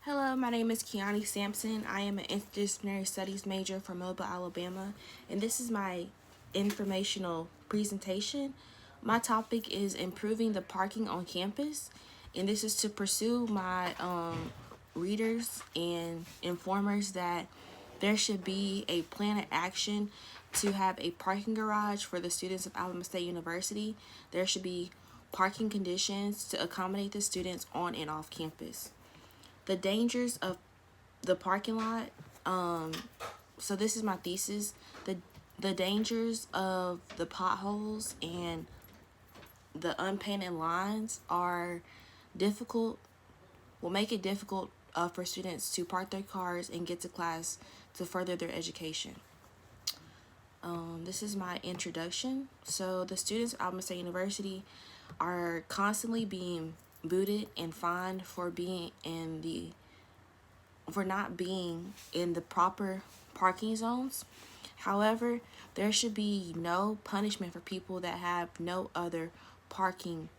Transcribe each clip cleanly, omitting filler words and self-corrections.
Hello, my name is Kiani Sampson. I am an interdisciplinary studies major from Mobile, Alabama, and this is my informational presentation. My topic is improving the parking on campus, and this is to pursue my readers and informers that there should be a plan of action to have a parking garage for the students of Alabama State University. There should be parking conditions to accommodate the students on and off campus. The dangers of the parking lot. So this is my thesis. The dangers of the potholes and the unpainted lines are difficult. Will make it difficult for students to park their cars and get to class to further their education. This is my introduction. So the students of Alabama State University are constantly being booted and fined for not being in the proper parking zones. However, there should be no punishment for people that have no other parking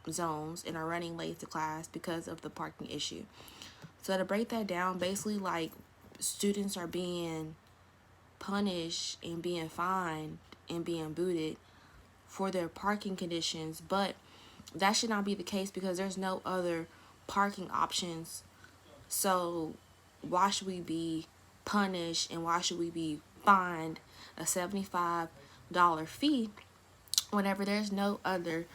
zones and are running late to class because of the parking issue. So to break that down, basically like students are being punished and being fined and being booted for their parking conditions, but that should not be the case because there's no other parking options. So why should we be punished and why should we be fined a $75 fee whenever there's no other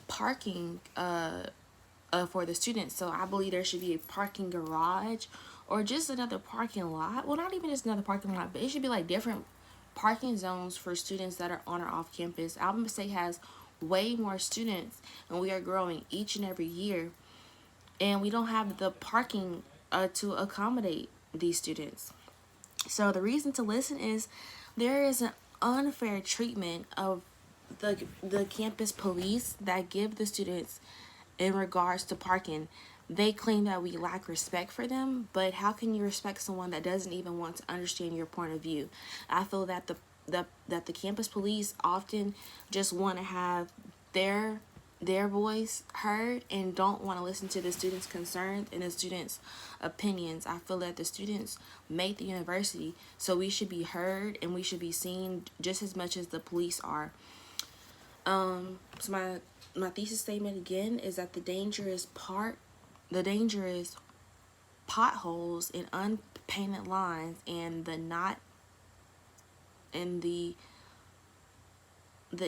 parking for the students? So I believe there should be a parking garage or just another parking lot. Well, not even just another parking lot, but it should be like different parking zones for students that are on or off campus. Alabama State has way more students and we are growing each and every year, and we don't have the parking to accommodate these students. So the reason to listen is there is an unfair treatment of the campus police that give the students in regards to parking. They claim that we lack respect for them, but how can you respect someone that doesn't even want to understand your point of view? I feel that the campus police often just want to have their their voice heard and don't want to listen to the students' concerns and the students' opinions. I feel that the students make the university, so we should be heard and we should be seen just as much as the police are. So my thesis statement again is that the danger is potholes and unpainted lines and the not and the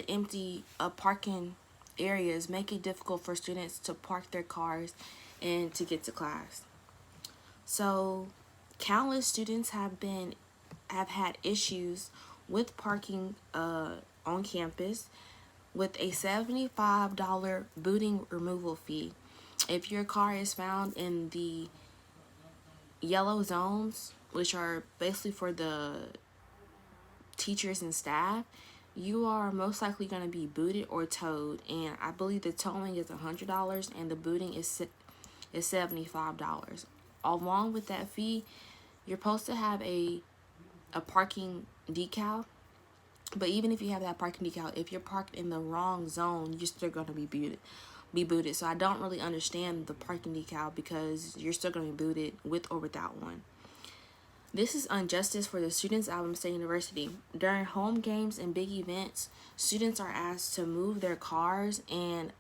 empty parking areas make it difficult for students to park their cars and to get to class. So countless students have had issues with parking on campus with a $75 booting removal fee. If your car is found in the yellow zones, which are basically for the teachers and staff, you are most likely going to be booted or towed. And I believe the towing is $100 and the booting is $75. Along with that fee, you're supposed to have a parking decal. But even if you have that parking decal, if you're parked in the wrong zone, you're still going to be booted. So I don't really understand the parking decal because you're still going to be booted with or without one. This is injustice for the students at Alabama State University. During home games and big events, students are asked to move their cars to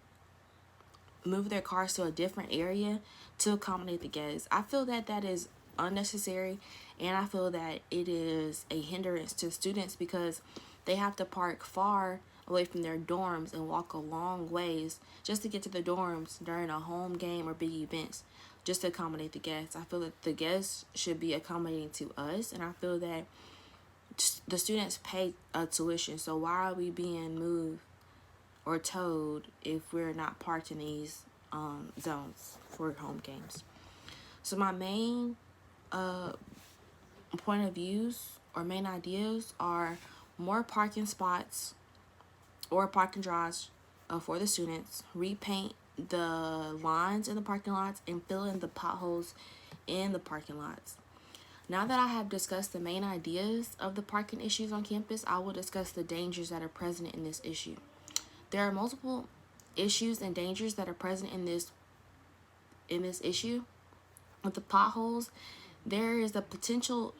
a different area to accommodate the guests. I feel that that is unnecessary, and I feel that it is a hindrance to students because they have to park far away from their dorms and walk a long ways just to get to the dorms during a home game or big events just to accommodate the guests. I feel that the guests should be accommodating to us, and I feel that the students pay a tuition, so why are we being moved or towed if we're not parked in these zones for home games? So my main point of views or main ideas are more parking spots or parking drives for the students, repaint the lines in the parking lots, and fill in the potholes in the parking lots. Now that I have discussed the main ideas of the parking issues on campus, I will discuss the dangers that are present in this issue. There are multiple issues and dangers that are present in this issue. With the potholes, there is a potential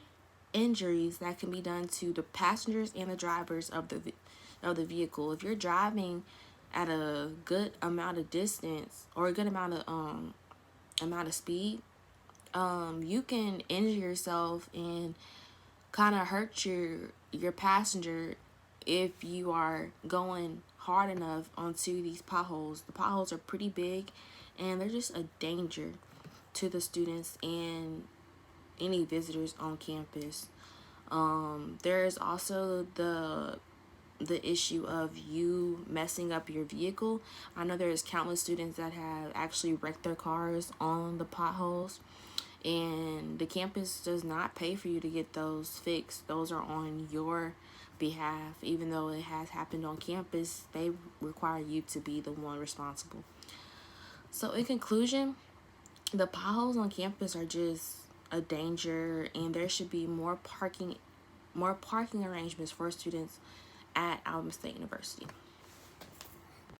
injuries that can be done to the passengers and the drivers of the vehicle. If you're driving at a good amount of distance or a good amount of speed, you can injure yourself and kind of hurt your passenger if you are going hard enough onto these potholes. The potholes are pretty big and they're just a danger to the students and any visitors on campus. There is also the issue of you messing up your vehicle. I know there's countless students that have actually wrecked their cars on the potholes, and the campus does not pay for you to get those fixed. Those are on your behalf. Even though it has happened on campus, they require you to be the one responsible. So in conclusion, the potholes on campus are just a danger, and there should be more parking arrangements for students at Alabama State University.